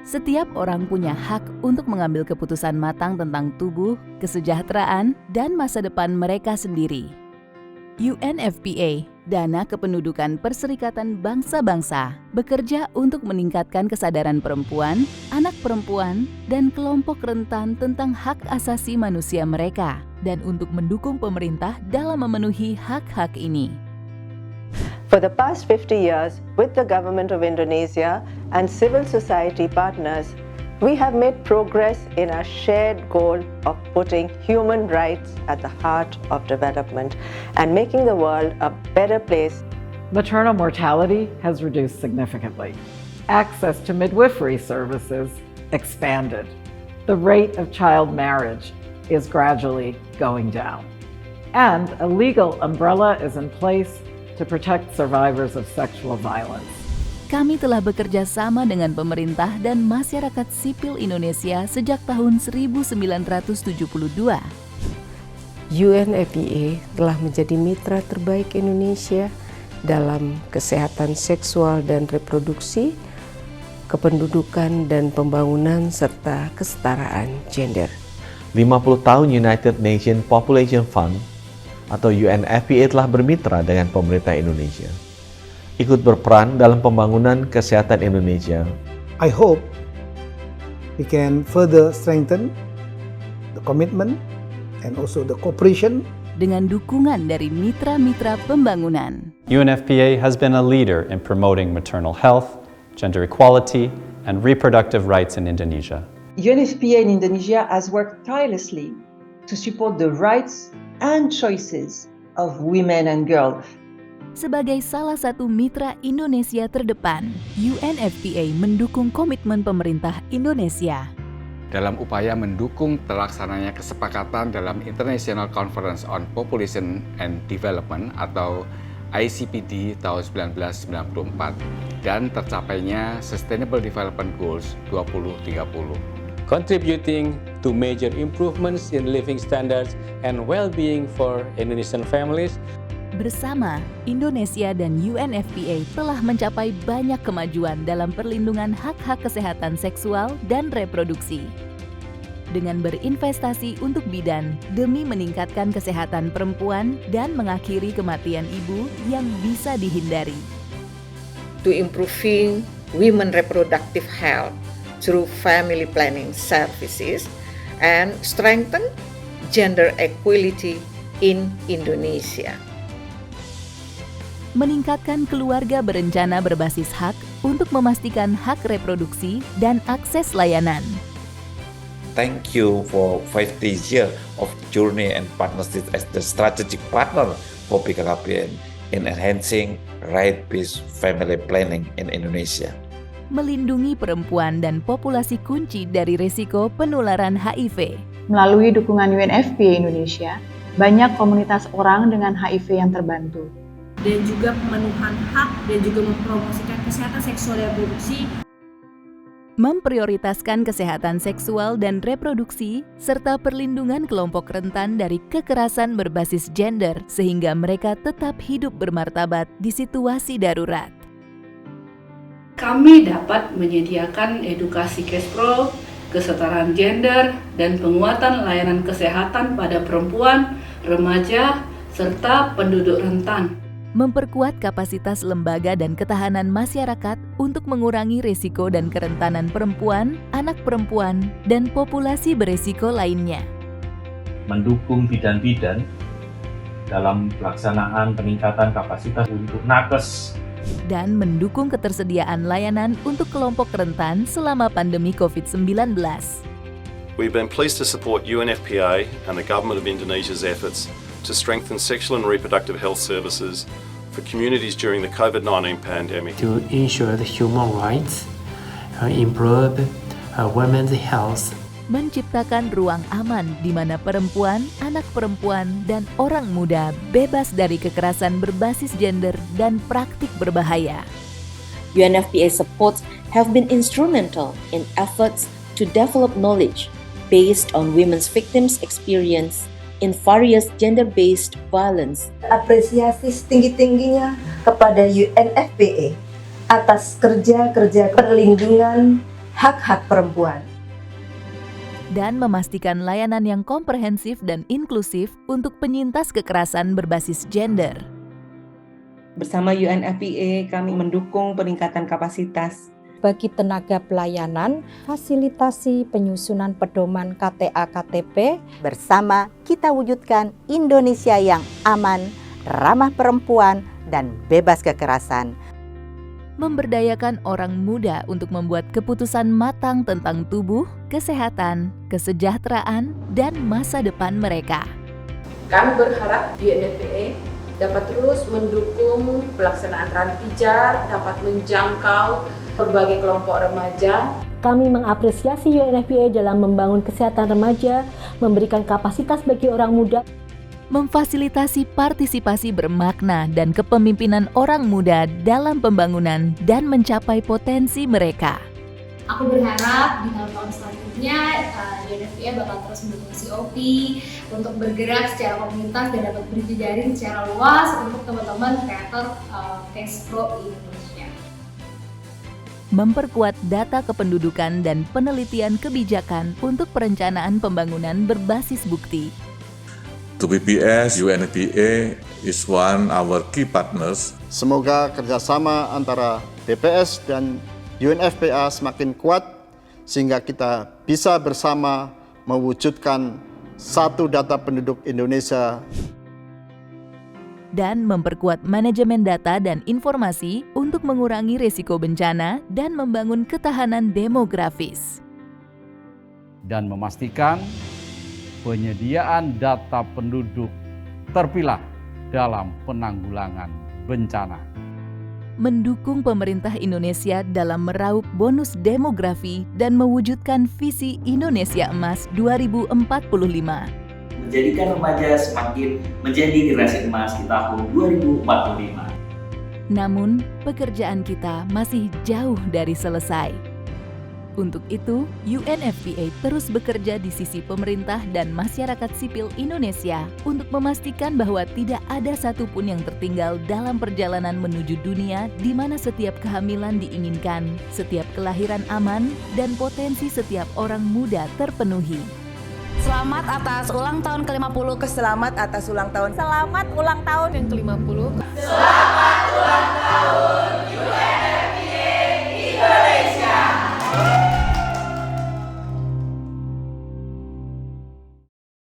Setiap orang punya hak untuk mengambil keputusan matang tentang tubuh, kesejahteraan, dan masa depan mereka sendiri. UNFPA, Dana Kependudukan Perserikatan Bangsa-Bangsa, bekerja untuk meningkatkan kesadaran perempuan, anak perempuan, dan kelompok rentan tentang hak asasi manusia mereka, dan untuk mendukung pemerintah dalam memenuhi hak-hak ini. For the past 50 years, with the government of Indonesia and civil society partners, we have made progress in our shared goal of putting human rights at the heart of development and making the world a better place. Maternal mortality has reduced significantly. Access to midwifery services expanded. The rate of child marriage is gradually going down. And a legal umbrella is in place to protect survivors of sexual violence. Kami telah bekerja sama dengan pemerintah dan masyarakat sipil Indonesia sejak tahun 1972. UNFPA telah menjadi mitra terbaik Indonesia dalam kesehatan seksual dan reproduksi, kependudukan dan pembangunan, serta kesetaraan gender. 50 tahun United Nations Population Fund atau UNFPA telah bermitra dengan pemerintah Indonesia, ikut berperan dalam pembangunan kesehatan Indonesia. I hope we can further strengthen the commitment and also the cooperation dengan dukungan dari mitra-mitra pembangunan. UNFPA has been a leader in promoting maternal health, gender equality, and reproductive rights in Indonesia. UNFPA in Indonesia has worked tirelessly to support the rights and choices of women and girls. Sebagai salah satu mitra Indonesia terdepan, UNFPA mendukung komitmen pemerintah Indonesia dalam upaya mendukung terlaksananya kesepakatan dalam International Conference on Population and Development atau ICPD tahun 1994 dan tercapainya Sustainable Development Goals 2030. Contributing to major improvements in living standards and well-being for Indonesian families. Bersama, Indonesia dan UNFPA telah mencapai banyak kemajuan dalam perlindungan hak-hak kesehatan seksual dan reproduksi. Dengan berinvestasi untuk bidan demi meningkatkan kesehatan perempuan dan mengakhiri kematian ibu yang bisa dihindari. To improving women reproductive health through family planning services and strengthen gender equality in Indonesia. Meningkatkan keluarga berencana berbasis hak untuk memastikan hak reproduksi dan akses layanan. Thank you for 50 years of journey and partnership as the strategic partner for BKKBN in enhancing right-based family planning in Indonesia. Melindungi perempuan dan populasi kunci dari risiko penularan HIV. Melalui dukungan UNFPA Indonesia, banyak komunitas orang dengan HIV yang terbantu. Dan juga pemenuhan hak dan juga mempromosikan kesehatan seksual dan reproduksi. Memprioritaskan kesehatan seksual dan reproduksi, serta perlindungan kelompok rentan dari kekerasan berbasis gender sehingga mereka tetap hidup bermartabat di situasi darurat. Kami dapat menyediakan edukasi Kespro, kesetaraan gender, dan penguatan layanan kesehatan pada perempuan, remaja, serta penduduk rentan. Memperkuat kapasitas lembaga dan ketahanan masyarakat untuk mengurangi risiko dan kerentanan perempuan, anak perempuan, dan populasi berisiko lainnya. Mendukung bidan-bidan dalam pelaksanaan peningkatan kapasitas untuk nakes dan mendukung ketersediaan layanan untuk kelompok rentan selama pandemi COVID-19. We've been pleased to support UNFPA and the Government of Indonesia's efforts to strengthen sexual and reproductive health services for communities during the COVID-19 pandemic. To ensure the human rights, improve women's health, menciptakan ruang aman di mana perempuan, anak perempuan, dan orang muda bebas dari kekerasan berbasis gender dan praktik berbahaya. UNFPA supports have been instrumental in efforts to develop knowledge based on women's victims' experience in various gender-based violence. Apresiasi setinggi-tingginya kepada UNFPA atas kerja-kerja perlindungan hak-hak perempuan. Dan memastikan layanan yang komprehensif dan inklusif untuk penyintas kekerasan berbasis gender. Bersama UNFPA, kami mendukung peningkatan kapasitas bagi tenaga pelayanan, fasilitasi penyusunan pedoman KTA-KTP. Bersama kita wujudkan Indonesia yang aman, ramah perempuan, dan bebas kekerasan. Memberdayakan orang muda untuk membuat keputusan matang tentang tubuh, kesehatan, kesejahteraan, dan masa depan mereka. Kami berharap UNFPA dapat terus mendukung pelaksanaan Rantijar, dapat menjangkau berbagai kelompok remaja. Kami mengapresiasi UNFPA dalam membangun kesehatan remaja, memberikan kapasitas bagi orang muda, memfasilitasi partisipasi bermakna dan kepemimpinan orang muda dalam pembangunan dan mencapai potensi mereka. Aku berharap di tahun-tahun selanjutnya UNFPA bakal terus mendukung COP untuk bergerak secara komunitas dan dapat berjejaring secara luas untuk teman-teman kreator Kespro Indonesia. Memperkuat data kependudukan dan penelitian kebijakan untuk perencanaan pembangunan berbasis bukti. To BPS, UNFPA is one our key partners. Semoga kerjasama antara BPS dan UNFPA semakin kuat sehingga kita bisa bersama mewujudkan satu data penduduk Indonesia. Dan memperkuat manajemen data dan informasi untuk mengurangi risiko bencana dan membangun ketahanan demografis. Dan memastikan penyediaan data penduduk terpilah dalam penanggulangan bencana. Mendukung pemerintah Indonesia dalam meraup bonus demografi dan mewujudkan visi Indonesia Emas 2045. Menjadikan remaja semakin menjadi generasi emas di tahun 2045. Namun, pekerjaan kita masih jauh dari selesai. Untuk itu, UNFPA terus bekerja di sisi pemerintah dan masyarakat sipil Indonesia untuk memastikan bahwa tidak ada satupun yang tertinggal dalam perjalanan menuju dunia di mana setiap kehamilan diinginkan, setiap kelahiran aman, dan potensi setiap orang muda terpenuhi. Selamat atas ulang tahun ke-50. Selamat atas ulang tahun. Selamat ulang tahun yang ke-50. Selamat ulang tahun.